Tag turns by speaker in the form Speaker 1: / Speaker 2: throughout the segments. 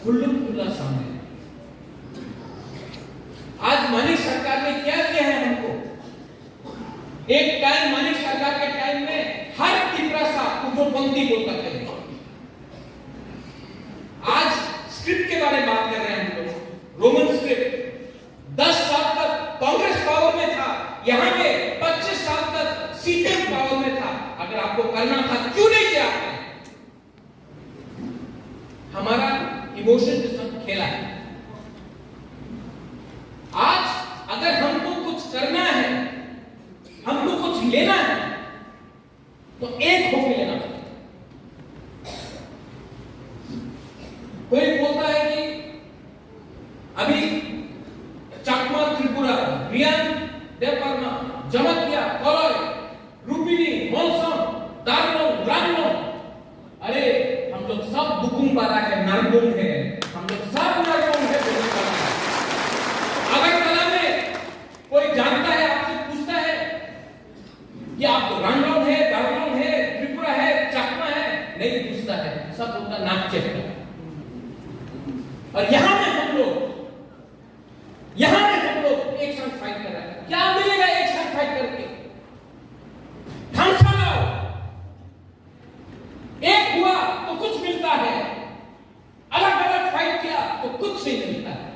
Speaker 1: खुल्ला सामने। आज मानिक सरकार ने क्या किया है हमको? एक टाइम मानिक सरकार के टाइम में हर तिपरा साहब उग्रपंथी बोलता थे। आज स्क्रिप्ट के बारे में बात कर रहे हैं हम लोग। रोमन स्क्रिप्ट 10 साल तक कांग्रेस पावर में था, यहां पे 25 साल तक सीपीएम पावर में था। अगर आपको करना था क्यों नहीं किया आपने? हमारा इमोशन के साथ खेला है। आज अगर हमको कुछ करना है, हमको कुछ लेना है, तो एक होकर लेना पड़ेगा। कोई बोलता है कि अभी चाकमा, त्रिपुरा, रियान, देवबर्मा, जमतिया, कलय, रूपिनी, मोलसम, दारलोन, रामलोन, अरे हम लोग सब बुकुमबारा है, नरगुम है, हम लोग सब नरगुम है। अगर कला में कोई जानता है, आपसे पूछता है कि आप तो रामलोन है, दारलोन है, त्रिपुरा है, चाकमा है, नहीं पूछता है, सब उनका नाक चेक करता है। और यहां में हम लोग एक साथ फाइट कर रहे हैं। क्या मिलेगा एक साथ फाइट करके? ढंग लाओ, एक हुआ तो कुछ मिलता है, अलग अलग फाइट किया तो कुछ नहीं मिलता है।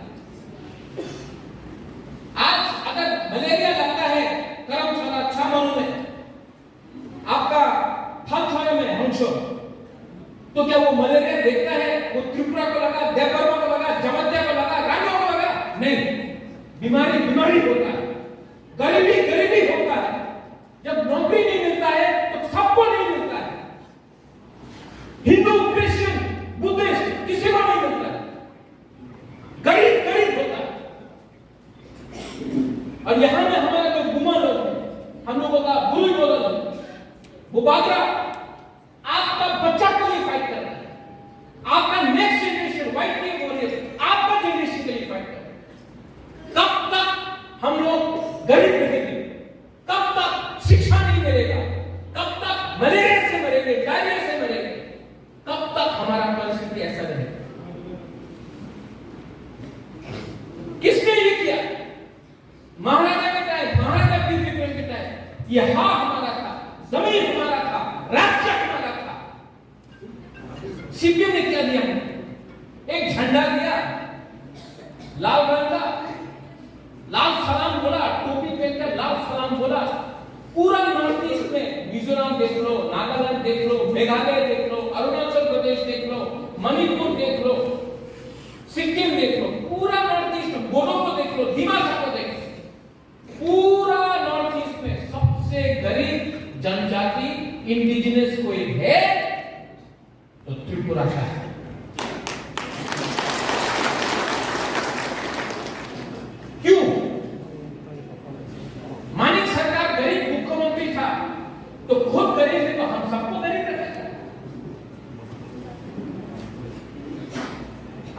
Speaker 1: आज अगर मलेरिया लगता है करमशाला, छामों में, आपका थालछाया में हंसो, तो क्या वो मलेरिया देखता है? वो त्रिपुरा को लगा, देवबर्मा को लगा, जमतिया को लगा, रांगो को लगा? नहीं, बीमारी होता है, गरीबी होता है। जब नौकरी नहीं मिलता है तो सबको नहीं मिलता है। हिंदू, क्रिश्चियन, बुद्धिस्ट, किसी को नहीं मिलता है। गरीब होता है। और यहां में हमारे जो गुमा लोग हैं, हम लोगों का बुरी बोला वो बागरा, आपका बच्चा के लिए फाइट कर रहा है, आपका नेक्स्ट जनरेशन, व्हाइट के वॉरियर, आपका जनरेशन के लिए फाइट कर रहा है। कब तक हम लोग गरीब रहेंगे? कब तक शिक्षा नहीं मिलेगा? कब तक मलेरिया से मरेंगे, डायरिया से मरेंगे? कब तक हमारा परिस्थिति ऐसा रहेगा? किसने ये किया? महाराजा के टाइम, महाराजा पीर के टाइम ये हा हमारा था, जमीन हमारा था, राज्य हमारा था। सीपीएम ने क्या दिया? एक झंडा दिया, लाल रंग का, लाल सलाम बोला, टोपी पहनकर लाल सलाम बोला। पूरा नॉर्थ ईस्ट में मिजोरम देख लो, नागालैंड देख लो, मेघालय देख लो, अरुणाचल प्रदेश देख लो, मणिपुर देख लो, सिक्किम देख लो, पूरा नॉर्थ ईस्ट में बोडो को देख लो, दिमाग को देख लो, पूरा नॉर्थ ईस्ट में सबसे गरीब जनजाति इंडिजिनस कोई है तो त्रिपुरा का है। क्यों? मानिक सरकार गरीब मुख्यमंत्री था तो खुद गरीब है, तो हम सबको गरीब रखेगा।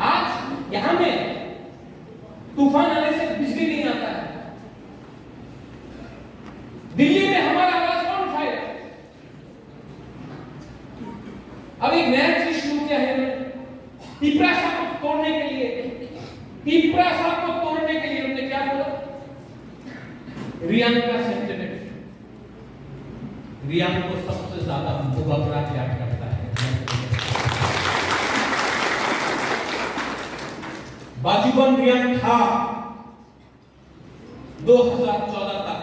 Speaker 1: आज यहां में तूफान आने से बिजली नहीं आता है। दिल्ली में हमारा आवाज कौन उठाएगा? अब एक नया चीज शुरू किया है तिपरा साहब को तोड़ने के लिए। तिपरा साहब को तोड़ने के लिए उन्होंने क्या बोला? रियान का सेंटिमेंट, रियान को सबसे ज्यादा मुबाबरा याद करता है। बाजूबन रियान था 2014 तक,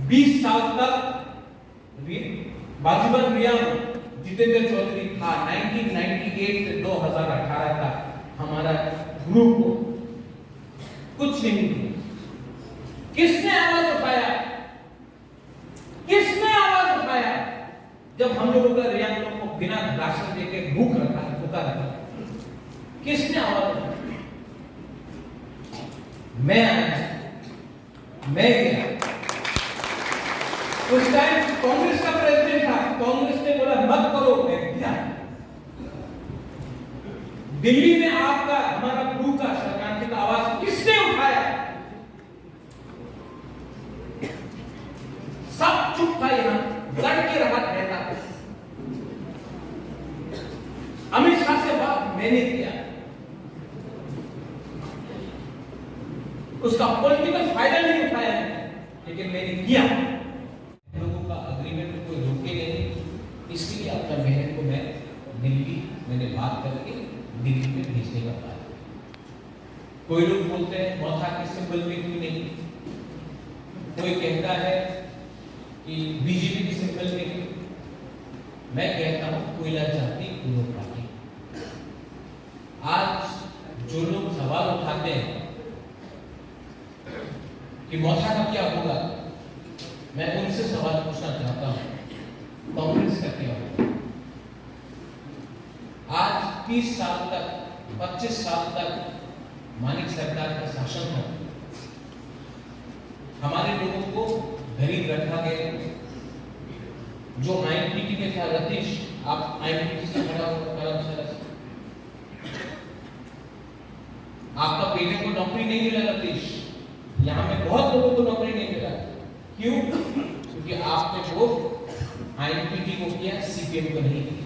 Speaker 1: 20 साल तक बाजूबन रियान जितेंद्र चौधरी था। 1998 से 2018 तक हमारा ग्रुप को कुछ नहीं मिला। किसने आवाज उठाया? किसने आवाज उठाया? जब हम लोगों का रियान लोग को बिना राशन देके भूख रखा, भूखा रखा, किसने आवाज उठाया? मैं आया, मैं गया। उस टाइम कांग्रेस का प्रेसिडेंट था, कांग्रेस ने बोला मत करो, मैं गया। दिल्ली में आपका, हमारा ग्रुप का, शरणार्थी का आवाज किसने उठाया? सब चुप था, यहां लड़ के रहता था। अमित शाह से बात मैंने किया, उसका पॉलिटिकल फायदा नहीं उठाया है, लेकिन मैंने किया। लोगों का अग्रीमेंट कोई रोके नहीं, इसलिए अपना बहन को मैं दिल्ली मैंने बात करके दिल्ली में भेजने का बात। कोई लोग बोलते हैं मौथा के सिंबल में क्यों नहीं, कोई कहता है कि बीजेपी के सिंबल में क्यों। मैं कहता हूं कोयला चाहती दोनों पार्टी। आज जो लोग सवाल उठाते हैं कि मौथा का क्या होगा, मैं उनसे सवाल पूछना चाहता हूं कांग्रेस का क्या होगा। आज 30 साल तक 25 साल तक मानिक सरकार का शासन था, हमारे लोगों को गरीब रखा गया। जो आईएनपीटी में था रतीश, आप आईएनपीटी से खड़ा होकर आपका बेटे को नौकरी नहीं मिला रतीश, यहाँ में बहुत लोगों को नौकरी नहीं मिला। क्यों? क्योंकि आपने वो आईएनपीटी को किया, सीपीएम को नहीं किया।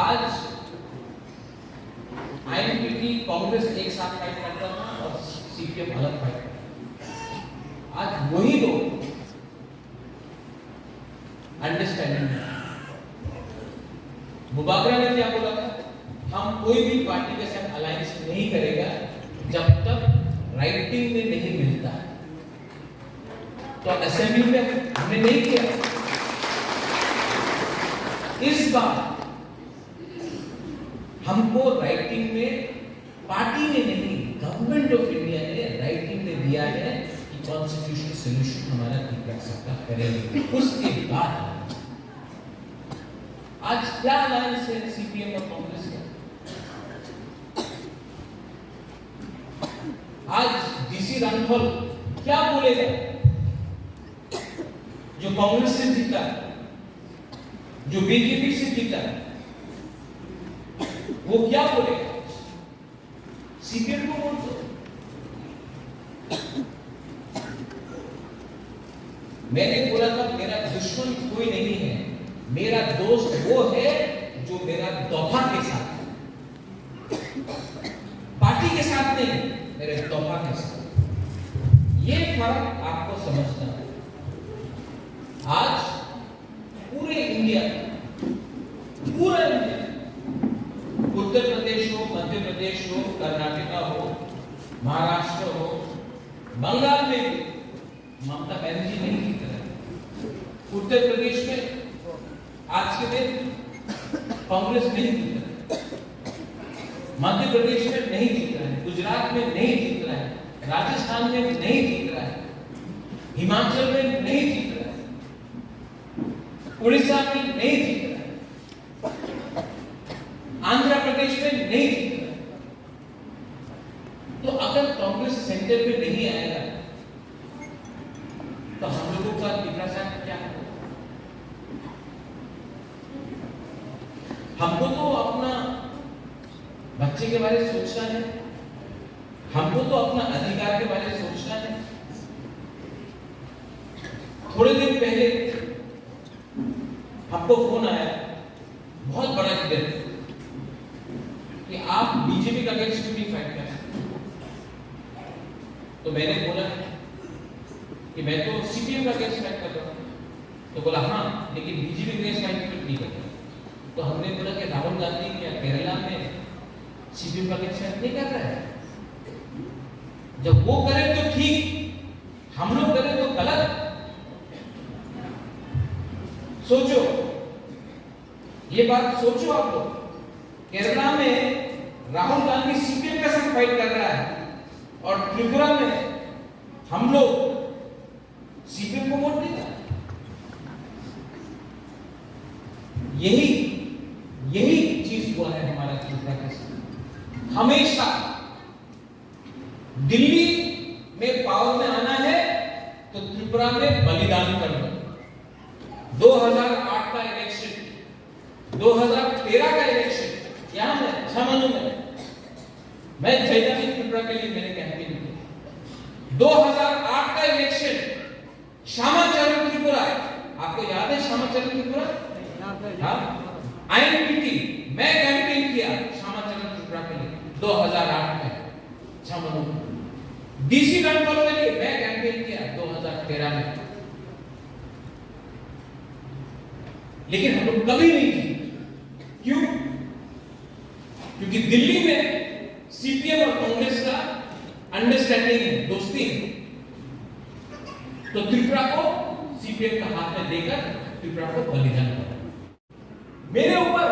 Speaker 1: आज आईएनपीटी कांग्रेस एक साथ फाइट करता था और सीपीएम अलग फाइट करता। आज वही लोग अंडरस्टैंडिंग है। मुबागरा ने क्या बोला था, हम कोई भी पार्टी के साथ अलायंस नहीं करेगा जब तक राइटिंग में नहीं मिलता। तो असेंबली में हमने नहीं किया। इस बार हमको राइटिंग में पार्टी ने नहीं, गवर्नमेंट ऑफ इंडिया ने राइटिंग में दिया है कि कॉन्स्टिट्यूशनल सॉल्यूशन हमारा ठीक रख सकता करेंगे। उसके बाद आज क्या अलायंस है सीपीएम और कांग्रेस का? आज डीसी राठौर क्या बोलेगा जो कांग्रेस से जीता, जो बीजेपी से जीता, वो क्या बोलेगा? सीपीएम को वोट दो। मैंने बोला था मेरा दुश्मन कोई नहीं है, मेरा दोस्त वो है जो मेरा तोहफा के साथ है, पार्टी के साथ नहीं, मेरे तोहफा के साथ। ये फर्क आपको समझना है। आज पूरे इंडिया, पूरा इंडिया, उत्तर प्रदेश हो, मध्य प्रदेश हो, कर्नाटका हो, महाराष्ट्र हो, बंगाल में भी ममता बनर्जी नहीं जीत रहे। उत्तर प्रदेश में आज के दिन कांग्रेस नहीं जीत रहा, मध्य प्रदेश में नहीं जीत रहा है, गुजरात में नहीं जीत रहा है, राजस्थान में नहीं जीत रहा है, हिमाचल में नहीं जीत रहा है, उड़ीसा में नहीं जीत रहा है, आंध्र प्रदेश में नहीं जीत रहा है। तो अगर कांग्रेस सेंटर में नहीं आएगा तो हम लोगों का विकास क्या है? हमको तो अपना बच्चे के बारे में सोचना है, हमको तो अपना अधिकार के बारे में सोचना है। थोड़े दिन पहले हमको फोन आया, बहुत बड़ा इवेंट, कि आप बीजेपी का अगेंस्ट क्यों नहीं फाइट कर सकते? तो मैंने बोला कि मैं तो सीपीएम का अगेंस्ट फाइट कर रहा हूं। तो बोला हाँ, लेकिन बीजेपी का अगेंस्ट फाइट नहीं करता। तो हमने बोला कि राहुल गांधी क्या केरला में सीपीएम का अगेंस्ट फाइट नहीं कर रहा है? जब वो करे तो ठीक, हम लोग करें तो गलत। सोचो, ये बात सोचो आप लोग। केरला में राहुल गांधी सीपीएम के साथ फाइट कर रहा है और त्रिपुरा में हम लोग सीपीएम को वोट देगा। यही चीज हुआ है हमारा त्रिपुरा के साथ। हमेशा दिल्ली में पावर में आना है तो त्रिपुरा में बलिदान कर दो। 2008 का इलेक्शन, 2013 का इलेक्शन, यहां में 6 महीनों में मैं जयदानी त्रिपुरा के लिए मैंने कैंपेन किया। 2008 का इलेक्शन श्यामाचरण त्रिपुरा, आपको याद है श्यामाचरण त्रिपुरा? हाँ, आईएनपीटी मैं कैंपेन किया श्यामाचरण त्रिपुरा के लिए 2008 में। बनूं। डीसी कंट्रोल के लिए मैं कैंपेन किया 2013 में, लेकिन हम लोग कभी नहीं जीते। क्यों? क्योंकि दिल्ली में सीपीएम और कांग्रेस का अंडरस्टैंडिंग है, दोस्ती है। तो त्रिपुरा को सीपीएम का हाथ में देकर त्रिपुरा को बलिदान किया। मेरे ऊपर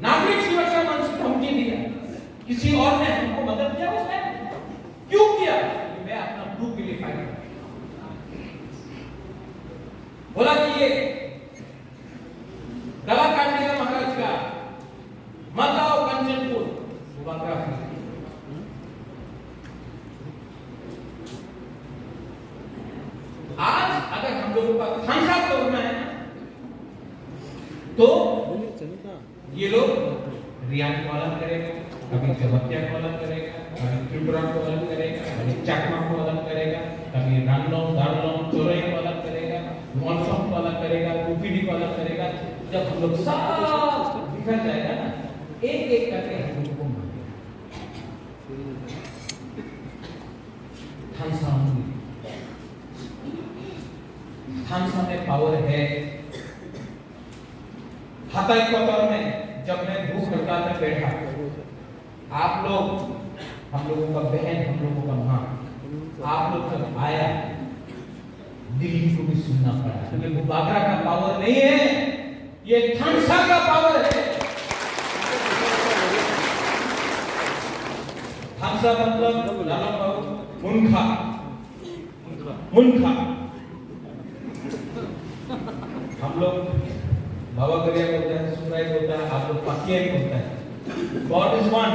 Speaker 1: नागरिक सुरक्षा मंच से धमकी दिया, किसी और ने हमको मदद किया उसने क्यों किया? मैं अपना ग्रुप के लिए फाइट कर, बोला कि ये गला काट दिया महाराज का, मत आओ कंचनपुर। आज अगर हम लोगों का खांसा तोड़ना है तो ये लोग रियान को अलग करेगा, कभी जबतिया को अलग करेगा, कभी त्रिपुरा को अलग करेगा, कभी चकमा को अलग करेगा, कभी रानलोंग दारलोंग चोरई को अलग करेगा, मॉनसोन को अलग करेगा, कुपीडी को अलग करेगा। जब हम लोग सब बिखर जाएगा ना, एक एक करके हम लोगों को मारेगा। खानसा में पावर है। हताई कोतवाल में जब मैं भूख हड़ताल में बैठा, आप लोग, हम लोगों का बहन, हम लोगों का मां, आप लोग जब आया, दिल्ली को भी सुनना पड़ा, क्योंकि वो बागरा का पावर नहीं है, ये खानसा का पावर है। खानसा मतलब लाला बाबू मुनखा, मुनखा। हम लोग बाबा गरिया बोलते हैं, सुराई बोलता है, आप लोग पाकिया ही बोलता है। God is one,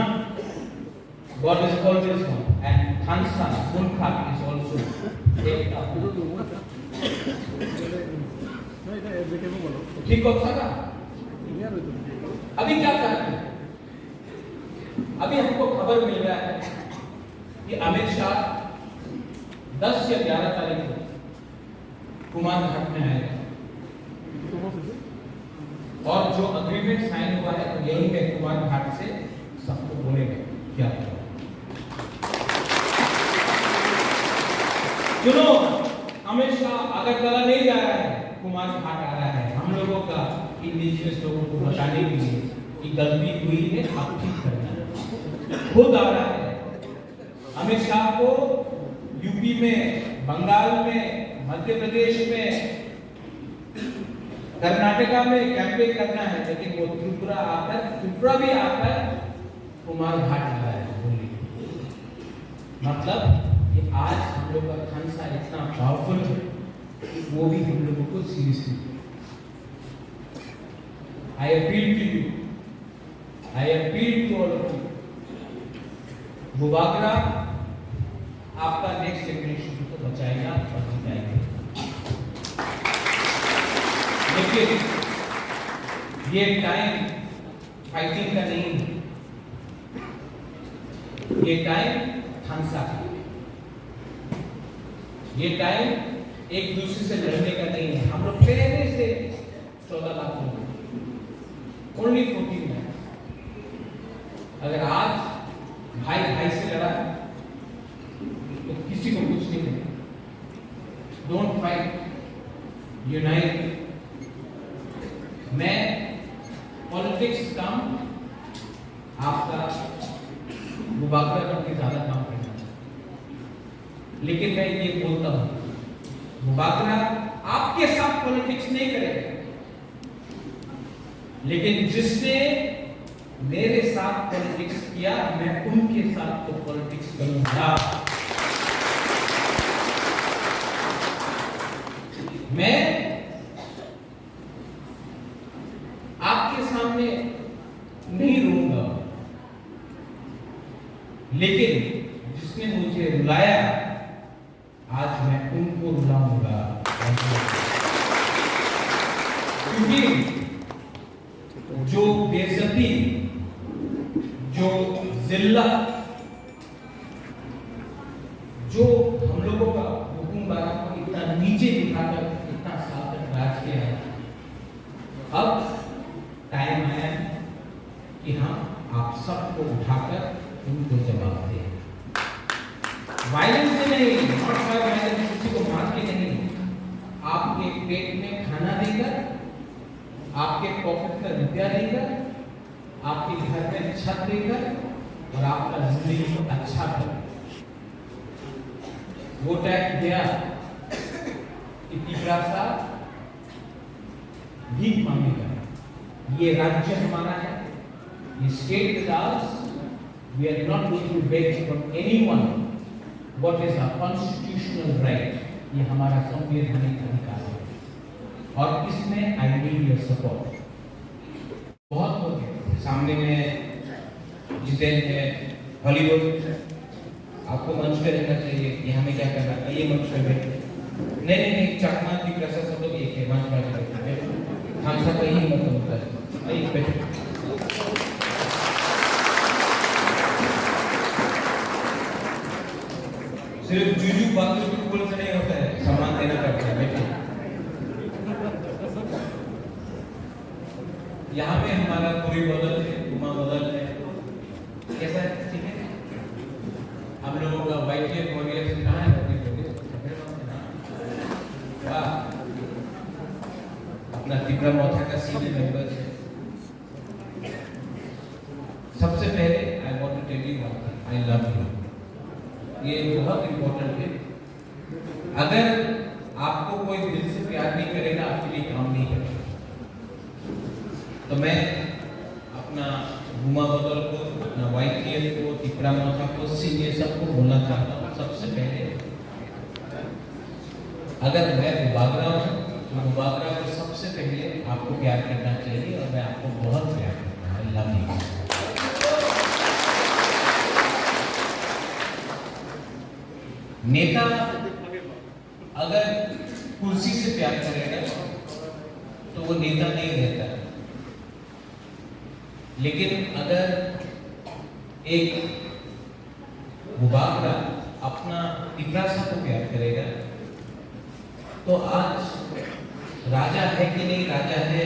Speaker 1: God is always one, and Khansa, Munkha is also एक। ठीक हो सका? अभी क्या कर रहे हैं? अभी हमको खबर मिल रहा है कि अमित शाह 10 या 11 तारीख को कुमार घाट में आएगा, और जो अग्रीमेंट साइन हुआ है तो यही है, कुमार घाट से सबको बोलेगा क्या करो। सुनो, अमित शाह अगरतला नहीं जा रहा है, कुमार घाट आ रहा है, हम लोगों का, इंडिजिनियस लोगों को बताने के लिए कि गलती हुई है, आप ठीक करना। खुद आ रहा है। अमित शाह को यूपी में, बंगाल में, मध्य प्रदेश में, कर्नाटका में कैंपेन करना है, लेकिन वो त्रिपुरा भी आकर कुमार घाट आ रहा है बोली। मतलब कि आज हम लोग का खानसा इतना पावरफुल है, वो भी हम लोगों को seriously. I appeal to you, I appeal to all of you, वो बागरा आपका नेक्स्ट जनरेशन को बचाएगा और जिताएगा। लेकिन ये टाइम फाइटिंग का नहीं है, ये टाइम खानसा का, ये टाइम एक दूसरे से लड़ने का नहीं है। हम लोग पहले से 14 लाख लोग, ओनली 14 लाख। अगर आज भाई भाई से लड़ा तो किसी को कुछ नहीं है। Don't fight, unite. मैं पॉलिटिक्स काम आपका मुबाकला करके ज्यादा काम करना, लेकिन मैं ये बोलता हूं, मुबाकला आपके साथ पॉलिटिक्स नहीं करेगा, लेकिन जिसने मेरे साथ पॉलिटिक्स किया, मैं उनके साथ तो पॉलिटिक्स करूंगा। मैं आपके सामने नहीं रोऊंगा, लेकिन जिसने मुझे रुलाया, आज मैं उनको रुलाऊंगा। क्योंकि जो बेइज्जती, जो जिल्लत, जो हम लोगों का हुकुमरान को इतना नीचे दिखाकर इतना साल तक राज किया है, अब टाइम आया कि हम आप सबको उठाकर उनको जवाब दें। वायलेंस से नहीं, नॉट बाय वायलेंस, किसी को मार के नहीं, आपके पेट में खाना देकर, आपके पॉकेट में रुपया देकर, आपके घर में छत देकर और आपका जिंदगी को अच्छा कर। वो टैग दिया कि तीसरा साहब भीख मांगेगा, ये राज्य हमारा है, ये state is ours, we are not going to beg from anyone what is our constitutional right, ये हमारा संवैधानिक अधिकार है और इसमें आई नीड योर सपोर्ट। बहुत हो गया, सामने में जितेंद्र है, हॉलीवुड, आपको मंच पे रहना चाहिए, ये हमें क्या करना है, ये मंच पे बैठे, नहीं चकमा की प्रशंसा सब लोग एक है, मंच पर बैठे, हम सब यही मत होता है, एक बैठे। सिर्फ जुजू बातों की बोल से नहीं होता है, सम्मान देना पड़ता है, बैठे। यहाँ पे हमारा पूरी बदल है, उमा बदल है, कैसा है, ठीक है? हम लोगों का वाइट वॉरियर कहाँ है? वाह, अपना तिब्रा मोथा का सीनियर मेंबर है। सबसे पहले I want to tell you one thing, I love you. ये बहुत इंपॉर्टेंट है। अगर आपको कोई दिल से प्यार नहीं करेगा, आपके लिए काम नहीं करेगा। तो मैं अपना घुमा बदल को, अपना वाईटीएल को, तिब्रा मोथा को, सीनियर सबको बोलना चाहता हूँ। सबसे पहले अगर मैं मुबागरा हूँ तो मुबागरा को सबसे पहले आपको प्यार करना चाहिए और मैं आपको बहुत प्यार करता हूँ। आई लव यू। नेता अगर कुर्सी से प्यार करेगा तो वो नेता नहीं रहता, लेकिन अगर एक मुबागरा अपना तिब्रासा को प्यार करेगा तो आज राजा है कि नहीं राजा है,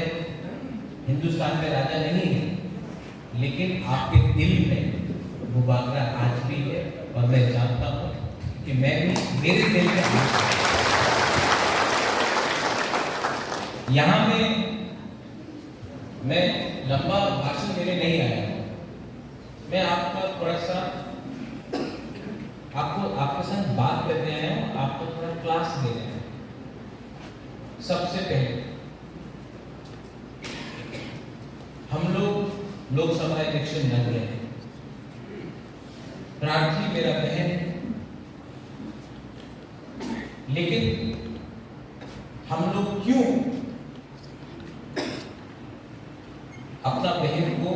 Speaker 1: हिंदुस्तान में राजा नहीं है, लेकिन आपके दिल में मुबागरा आज भी है और मैं जानता हूँ कि मैं भी मेरे दिल में यहाँ में मैं लंबा भाषण देने नहीं आया, मैं आपका थोड़ा सा आपके साथ बात करने आया हूँ, आपको थोड़ा क्लास देना है। सबसे पहले हम लोग लोकसभा इलेक्शन लड़ रहे हैं, प्रार्थी मेरा बहन, लेकिन हम लोग क्यों अपना बहन को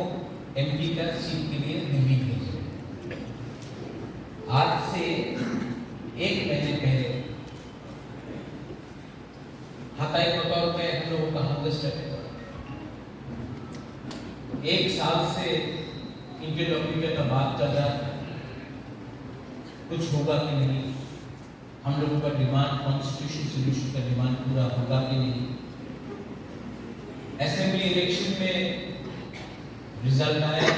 Speaker 1: एमपी का सीट के लिए दिल्ली भेजे? आज से 1 महीने पहले हाथाई बतौर में हम लोगों का हमदस्त है। 1 साल से इंटरलॉक्यूटर का बात चल रहा है, कुछ होगा कि नहीं, हम लोगों का डिमांड कॉन्स्टिट्यूशन सोल्यूशन का डिमांड पूरा होगा कि नहीं। असेंबली इलेक्शन में रिजल्ट आया,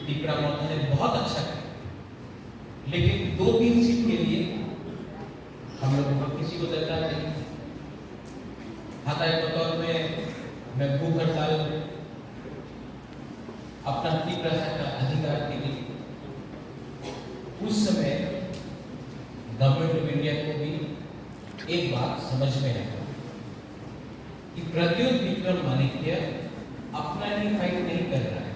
Speaker 1: तिब्रा मोथा ने बहुत अच्छा किया, लेकिन 2-3 सीट के लिए हम लोगों को किसी को दरकार नहीं। हाथाई बतौर में मैं भूख हड़ताल अपना तिब्रासा का अधिकार के लिए, उस समय गवर्नमेंट ऑफ इंडिया को भी एक बात समझ में आया कि प्रद्युत विक्रम माणिक्य अपना ही फाइट नहीं कर रहा है,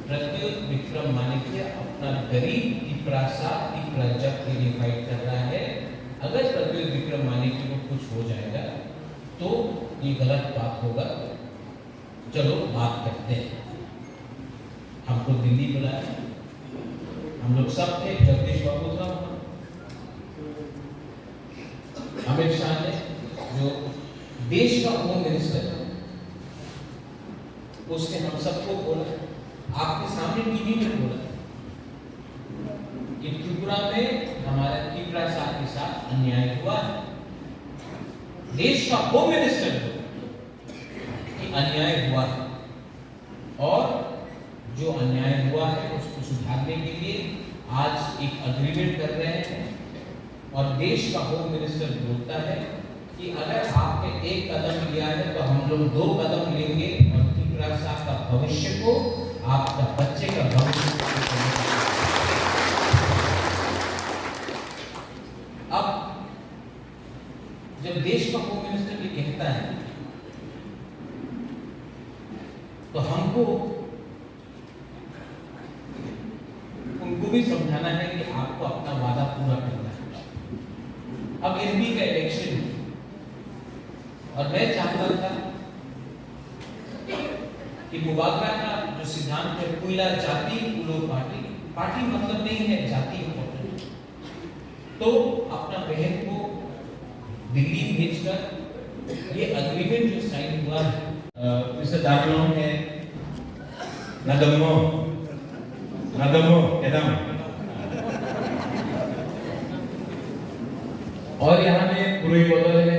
Speaker 1: प्रद्युत विक्रम माणिक्य अपना गरीब तिब्रासा तिब्राजक के लिए फाइट कर रहा है। अगर प्रद्युत विक्रम माणिक्य को कुछ हो जाएगा तो ये गलत बात होगा। चलो बात करते हैं। हमको दिल्ली बुलाया, हम लोग सब थे, जगदीश बाबू था, अमित शाह ने जो देश का होम मिनिस्टर है, उसने हम सबको बोला, आपके सामने टीवी में बोला कि त्रिपुरा में हमारे तिब्रासा के साथ अन्याय हुआ है। देश का होम मिनिस्टर कि अन्याय हुआ है और जो अन्याय हुआ है उसको सुधारने के लिए आज एक अग्रीमेंट कर रहे हैं और देश का होम मिनिस्टर बोलता है कि अगर आपने एक कदम लिया है तो हम लोग 2 कदम लेंगे और त्रिपुरा से आपका भविष्य को, आपका बच्चे का भविष्य को। अब जब देश का होम मिनिस्टर ये कहता है तो हमको उनको भी समझाना है कि आपको अपना वादा पूरा करना है। अब एमपी का इलेक्शन और मैं चाहता था कि मुबारका का जो सिद्धांत है कोयला जाति कुलो पार्टी, पार्टी मतलब नहीं है जाति इंपॉर्टेंट, तो अपना बहन को दिल्ली भेजकर ये अग्रीमेंट जो साइन हुआ है मिस्टर दार्लोंग है नगमो एकदम और यहाँ में पूरी बदल है।